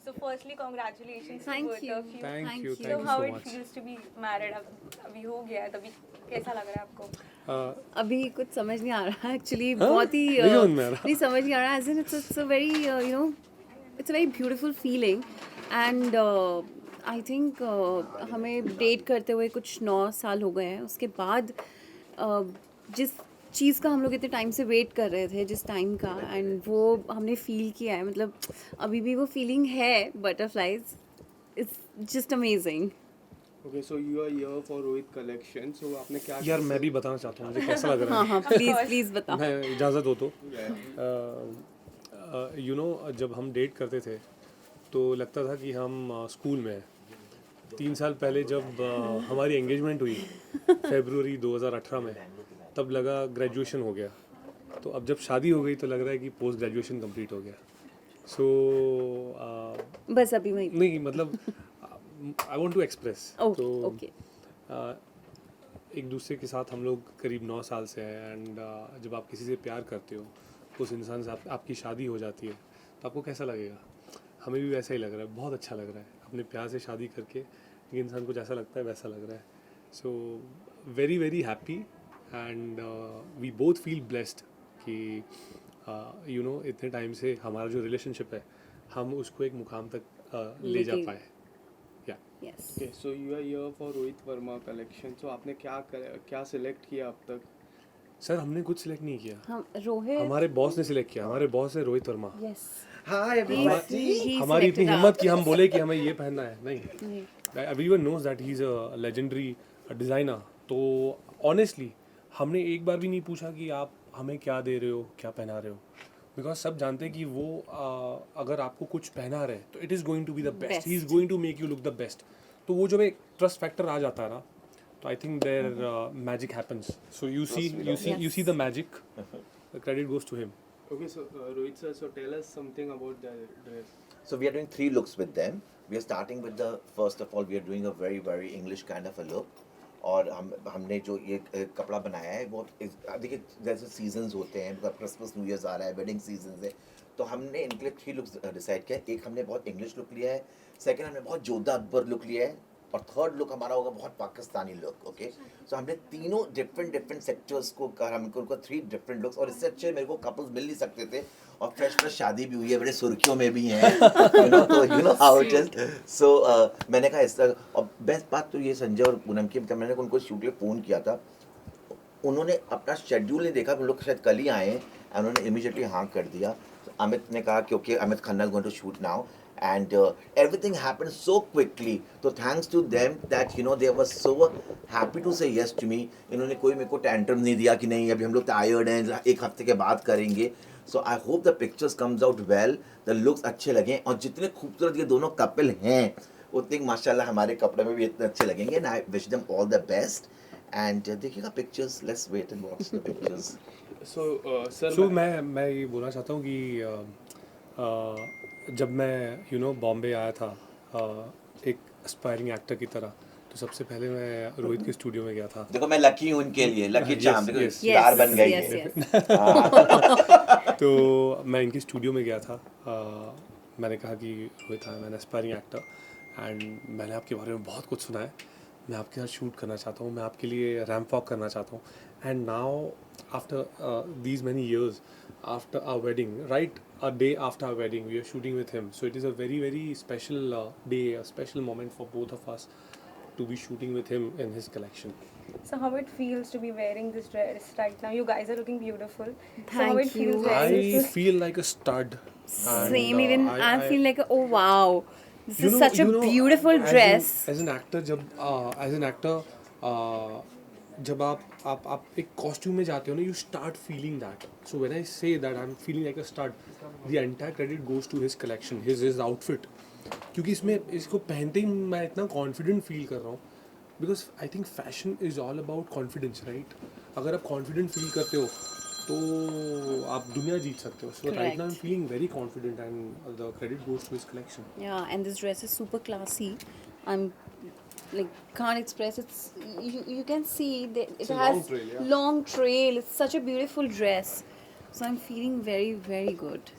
So firstly, congratulations to Thank both you. of you. Thank you, So thank you how so it much. feels to be married? अभी हो गया है, तभी कैसा लग रहा है आपको? अभी कुछ समझ नहीं आ रहा एक्चुअली हाँ? बहुत ही नहीं समझ में आ रहा। नहीं समझ नहीं आ रहा as in it's a very it's a very beautiful feeling and I think हमें डेट करते हुए कुछ 9 साल हो गए हैं उसके बाद जिस चीज़ का हम लोग इतने टाइम से वेट कर रहे थे जिस टाइम का एंड वो हमने फील किया है मतलब अभी भी वो फीलिंग है butterflies it's just amazing Okay, so you are here for Rohit collection. So आपने क्या यार मैं भी बताना चाहता हूँ मुझे कैसा लग रहा हाँ है। हाँ प्लीज़ बताओ मैं इजाज़त हो तो यू नो जब हम डेट करते थे तो लगता था कि हम स्कूल में हैं। 3 साल पहले जब हमारी एंगेजमेंट हुई फरवरी 2018 में, तब लगा ग्रेजुएशन हो गया। तो अब जब शादी हो गई तो लग रहा है कि पोस्ट ग्रेजुएशन कंप्लीट हो गया। सो बस अभी वही नहीं मतलब आई वांट टू एक्सप्रेस तो ओके एक दूसरे के साथ हम लोग करीब 9 साल से हैं एंड जब आप किसी से प्यार करते हो उस इंसान से आपकी शादी हो जाती है तो आपको कैसा लगेगा? हमें भी वैसा ही लग रहा है, बहुत अच्छा लग रहा है। अपने प्यार से शादी करके एक इंसान को जैसा लगता है वैसा लग रहा है। So very very happy and we both feel blessed कि यू नो इतने टाइम से हमारा जो रिलेशनशिप है हम उसको एक मुकाम तक ले जा पाए। Yes Okay, so you are here for Rohit Verma collection. So आपने क्या select किया अब तक? सर हमने कुछ सिलेक्ट नहीं किया, हम रोहित हमारे बॉस ने सिलेक्ट किया। हमारे बॉस है Rohit Verma. Yes Hi everybody. हमारी इतनी हिम्मत कि हम बोले कि हमें ये पहनना है, नहीं। Everyone knows that he is a legendary designer. तो ऑनेस्टली हमने एक बार भी नहीं पूछा कि आप हमें क्या दे रहे हो, क्या पहना रहे हो, बिकॉज सब जानते हैं कि वो अगर आपको कुछ पहना रहे तो it is going to be the best, he is going to make you look the best. तो वो जब एक ट्रस्ट फैक्टर आ जाता है ना, तो I think there magic happens. So you see the magic, the credit goes to him. Okay, so Rohit sir, so tell us something about the dress. So we are doing 3 looks with them. We are starting with the first of all we are doing a very English kind of a look. और हमने जो ये कपड़ा बनाया है वो देखिए जैसे सीजन्स होते हैं, क्रिसमस न्यू ईयर्स आ रहा है, वेडिंग सीजन है, तो हमने इनके लिए 3 लुक्स डिसाइड किया। एक हमने बहुत इंग्लिश लुक लिया है, सेकंड हमने बहुत जोधा अकबर लुक लिया है, और थर्ड लुक हमारा होगा बहुत पाकिस्तानी लुक। ओके, सो हमने तीनों डिफरेंट सेक्टर्स को हमको उनको 3 डिफरेंट लुक्स, और इससे अच्छे मेरे को कपल्स मिल नहीं सकते थे। और फ्रेश शादी भी हुई है, बड़े सुर्खियों में भी हैं, तो you know how it is. So मैंने कहा इस तरह। और बेस्ट बात तो ये संजय और पूनम की, मैंने उनको शूट के फ़ोन किया था, उन्होंने अपना शेड्यूल नहीं देखा, उन लोग शायद कल ही आए हैं, उन्होंने इमीडिएटली हाँ कर दिया। अमित ने कहा कि okay Amit Khanna is going to shoot now, and everything happened so quickly, so thanks to them that you know they were so happy to say yes to me. इन्होंने कोई मेरे को टेंट्रम नहीं दिया कि नहीं अभी हम लोग टायर्ड हैं, एक हफ्ते के बाद करेंगे। So I hope the pictures comes out well, the looks अच्छे लगे, और जितने खूबसूरत ये दोनों कपल हैं उतने माशाल्लाह हमारे कपड़े में भी इतने अच्छे लगेंगे। And I wish them all the best, and देखिएगा pictures, let's wait and watch the pictures. So sir, so मैं ये बोलना चाहता हूँ कि जब मैं बॉम्बे आया था एक एस्पायरिंग एक्टर की तरह, तो सबसे पहले मैं रोहित के स्टूडियो में गया था। देखो मैं लकी हूँ उनके लिए, लकी Yes, चाम, देखो yes. स्टार बन गई yes, है। yes. तो मैं इनके स्टूडियो में गया था। मैंने कहा कि Rohit I am an aspiring actor and मैंने आपके बारे में बहुत कुछ सुना है, मैं आपके साथ शूट करना चाहता हूँ, मैं आपके लिए रैम्प वॉक करना चाहता हूँ। And now after these many years after our wedding, right a day after our wedding, we are shooting with him, so it is a very special day, a special moment for both of us to be shooting with him in his collection. So how it feels to be wearing this dress right now? You guys are looking beautiful. So how Thank it feels you. wearing I this? feel like a stud. Same, even I'm feeling like oh wow, this You is know- such a you know, beautiful dress. as an actor, जब आप एक costume में जाते हो ना, you start feeling that. So when I say that I am feeling like a start, the entire credit goes to his collection, his outfit, क्योंकि इसमें इसको पहनते ही मैं इतना कॉन्फिडेंट फील कर रहा हूँ, because I think fashion is all about confidence, right? अगर आप कॉन्फिडेंट फील करते हो तो आप दुनिया जीत सकते हो। So right now I am feeling very confident and the credit goes to his collection. Yeah, and this dress is super classy. I'm like can't express it's you can see that it It's a has long trail, yeah. long trail. It's such a beautiful dress. So I'm feeling very good.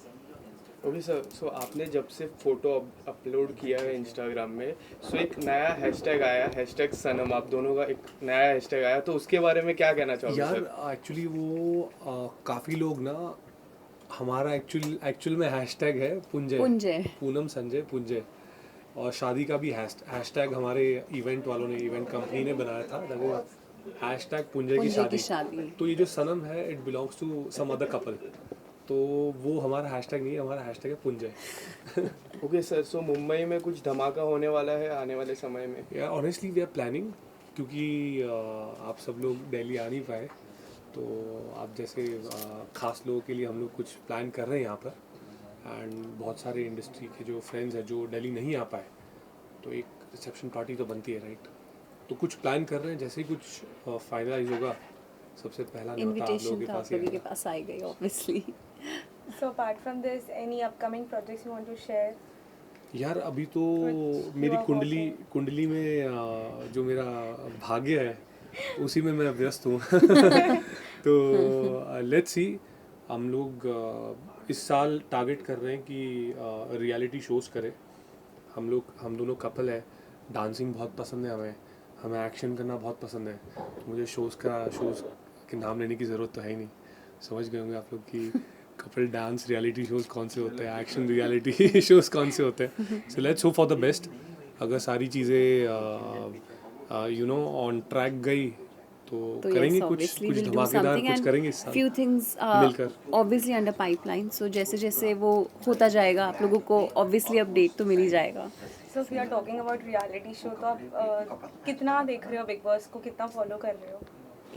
Okay sir, so आपने जब से photo upload किया है Instagram में, सो एक नया hashtag आया, hashtag सनम, आप दोनों का एक नया हैशटैग आया, तो उसके बारे में क्या कहना चाहोगे यार सर? एक्चुअली वो काफ़ी लोग ना, हमारा एक्चुअल में हैशटैग है पुंजय, पुंजय। पूनम संजय पुंजय। और शादी का भी हैशटैग हमारे इवेंट वालों ने, इवेंट कंपनी ने बनाया था, दैट इज हैशटैग पुंजय की पुंजय की शादी। शादी। तो ये जो सनम है, it belongs to some other couple, तो वो हमारा हैशटैग नहीं है, हमारा हैशटैग है Punjay. Okay sir, so Mumbai में कुछ धमाका होने वाला है आने वाले समय में? या ऑनेस्टली वी आर प्लानिंग, क्योंकि आप सब लोग दिल्ली आ नहीं पाए, तो आप जैसे ख़ास लोगों के लिए हम लोग कुछ प्लान कर रहे हैं यहाँ पर। एंड बहुत सारे इंडस्ट्री के जो फ्रेंड्स हैं जो दिल्ली नहीं आ पाए, तो एक रिसेप्शन पार्टी तो बनती है, राइट? तो कुछ प्लान कर रहे हैं, जैसे ही कुछ फाइनलाइज होगा, सबसे पहला न्योता आप लोगों इनविटेशन के तो पास आप ही लोगों के आएगा। पास आएगा obviously. So apart from this, any upcoming projects you want to share? यार अभी तो Which मेरी you are कुंडली में जो मेरा भाग्य है, उसी में मैं व्यस्त हूँ। तो लेट्स सी, हम लोग इस साल टारगेट कर रहे हैं कि रियलिटी शोज़ करें। हम दोनों कपल है, डांसिंग बहुत पसंद है हमें एक्शन करना बहुत पसंद है। तो मुझे शोज़ के नाम लेने की ज़रूरत तो है ही नहीं, समझ गए होंगे आप लोग कि कपल डांस रियलिटी शोज़ कौन से होते हैं, एक्शन रियलिटी शोज़ कौन से होते हैं। So let's hope for the best. अगर सारी चीज़ें यू नो ऑन ट्रैक गई तो तो करेंगे yes, कुछ obviously कुछ we'll do धमाकेदार something कुछ and करेंगे इस साल few things मिलकर। obviously under pipeline. So जैसे जैसे वो होता जाएगा आप लोगों को obviously अपडेट तो मिल ही जाएगा। So if you are talking about reality show, तो आप कितना देख रहे हो बिग बॉस को, कितना फॉलो कर रहे हो?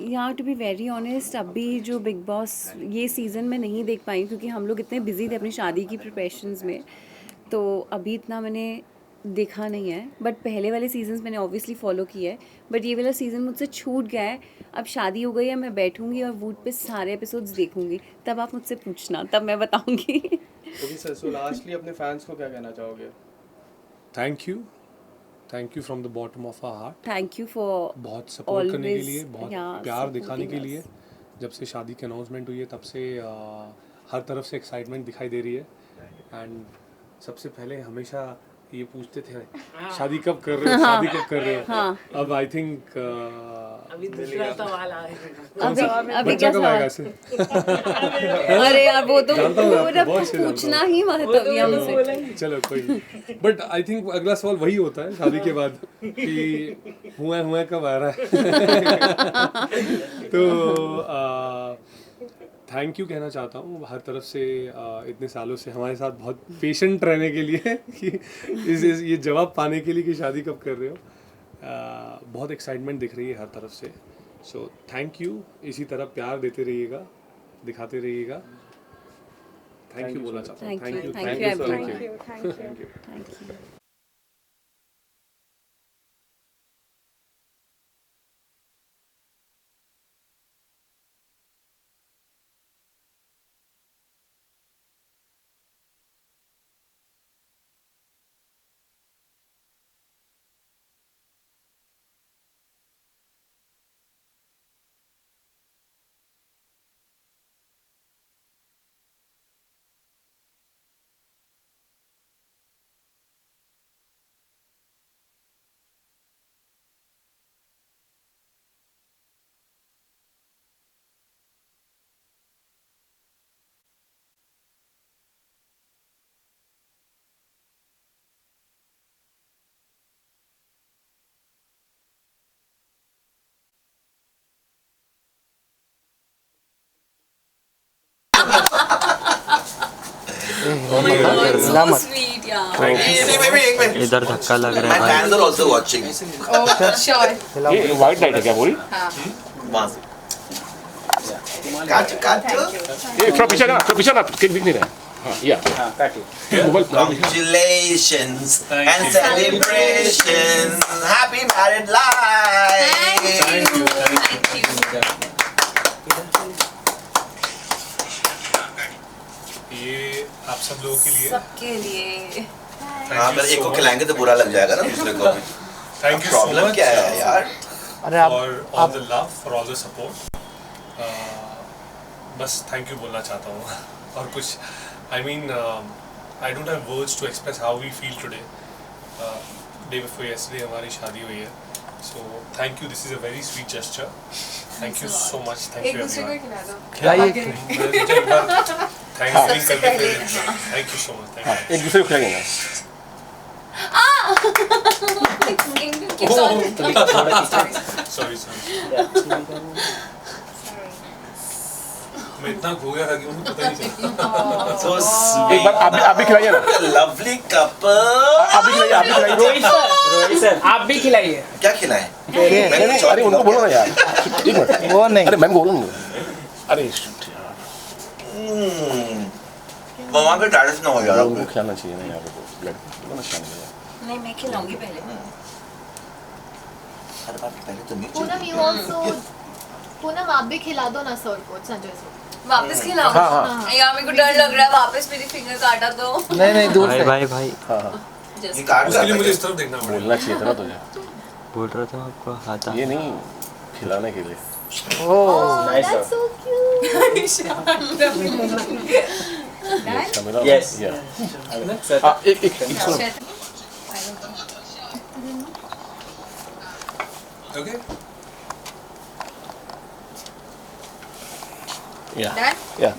यहाँ टू बी वेरी ऑनेस्ट, अभी जो बिग बॉस ये सीज़न में नहीं देख पाई क्योंकि हम लोग इतने बिजी थे अपनी शादी की प्रिपरेशंस में, तो अभी इतना मैंने देखा नहीं है। बट पहले वाले सीजन्स मैंने ऑब्वियसली फॉलो किया है, बट ये वाला सीज़न मुझसे छूट गया है। अब शादी हो गई है, मैं बैठूंगी और वूट पे सारे एपिसोड्स देखूंगी, तब आप मुझसे पूछना, तब मैं बताऊंगी। ओके सर, सो लास्टली अपने फैंस को क्या कहना चाहोगे? Thank you from the bottom of our heart. Thank you for बहुत सपोर्ट करने के always, लिए, बहुत yeah, प्यार दिखाने के supporting लिए। us. जब से शादी की अनाउंसमेंट हुई है तब से हर तरफ से एक्साइटमेंट दिखाई दे रही है। एंड सबसे पहले हमेशा ये पूछते थे, शादी कब कर रहे हो, शादी कब कर रहे हो। अब आई थिंक अभी दूसरा सवाल आएगा। अभी बच्चा क्या कब आएगा सवाल? ऐसे। अरे यार वो तो जानता हूँ मैं वो आपको, ना बहुत अच्छे जानता हूँ। पूछना ही महत्व है हमसे। चलो कोई, बट आई थिंक अगला सवाल वही होता है शादी के बाद कि हुआ कब आ रहा है। तो थैंक यू कहना चाहता हूँ हर तरफ से, इतने सालों से हमारे साथ बहुत पेशेंट रहने के लिए कि ये जवाब पाने के लिए कि शादी कब कर रहे हो। बहुत एक्साइटमेंट दिख रही है हर तरफ से। सो थैंक यू, इसी तरह प्यार देते रहिएगा, दिखाते रहिएगा। थैंक यू बोलना चाहता हूँ। Thank you, Thank thank you you so everyone. much. Thank you, thank you. Thank you. Oh my god, so sweet, yeah. इधर धक्का लग रहा है My भाई। fans are also watching. Oh, sure. ये वाइट लाइट है क्या पूरी? वहाँ से। Cut. ये थोड़ा पीछे ना केक दिख नहीं रहा है। हाँ, या mobile Congratulations and celebrations. Happy married life. Thank you. ये आप सब लोगों के लिए सबके लिए। हाँ, अगर एक को खिलाएंगे तो बुरा लग जाएगा ना दूसरे को भी। Thank you so problem much क्या है यार? For all the love, for all the support. बस थैंक यू बोलना चाहता हूँ और कुछ I mean I don't have words to express how we feel today. Day before yesterday हमारी शादी हुई है. So thank you. This is a very sweet gesture. Thank you so much. Thank एक you दूसरे को everyone. खिला दो Thanksgiving करके फिर thank you so much. Thank you. एक दूसरे को खिलाएंगे ना. Sorry. मैं इतना खो गया था कि मुझे पता ही नहीं चला. So एक sweet. बार आप भी खिलाइए ना. Lovely couple. आप भी खिलाइए. रोहित सर आप भी खिलाइए. क्या खिलाएं? नहीं, अरे उनको बोलो ना यार. एक मिनट. वो नहीं. अरे मैम बोलो ना. अरे shit यार. वहाँ पे डायरेक्ट ना हो यार. उनको खिलाना चाहिए ना यार. लड़को को ना खिलाना चाहिए. नहीं मैं खिलाऊंगी पहले. अरे बाप पहले तो नीचे. पूनम you also पूनम आप भी खिला दो ना सर को संजय सर. वापस खिलाओ. हाँ. यार मेरे को डर लग रहा है वापस मेरी फिंगर काटा तो. नहीं दूर से. भाई हाँ. ये काट उसके लिए मुझे इस तरफ देखना पड़ेगा. बोलना चाहिए था ना तुझे. बोल रहा था आपको हाथ ये नहीं खिलाने के लिए. Oh, that's so cute. अच्छा मिला. Yes. Yeah. एक सुनो. Okay. Yeah. Yeah.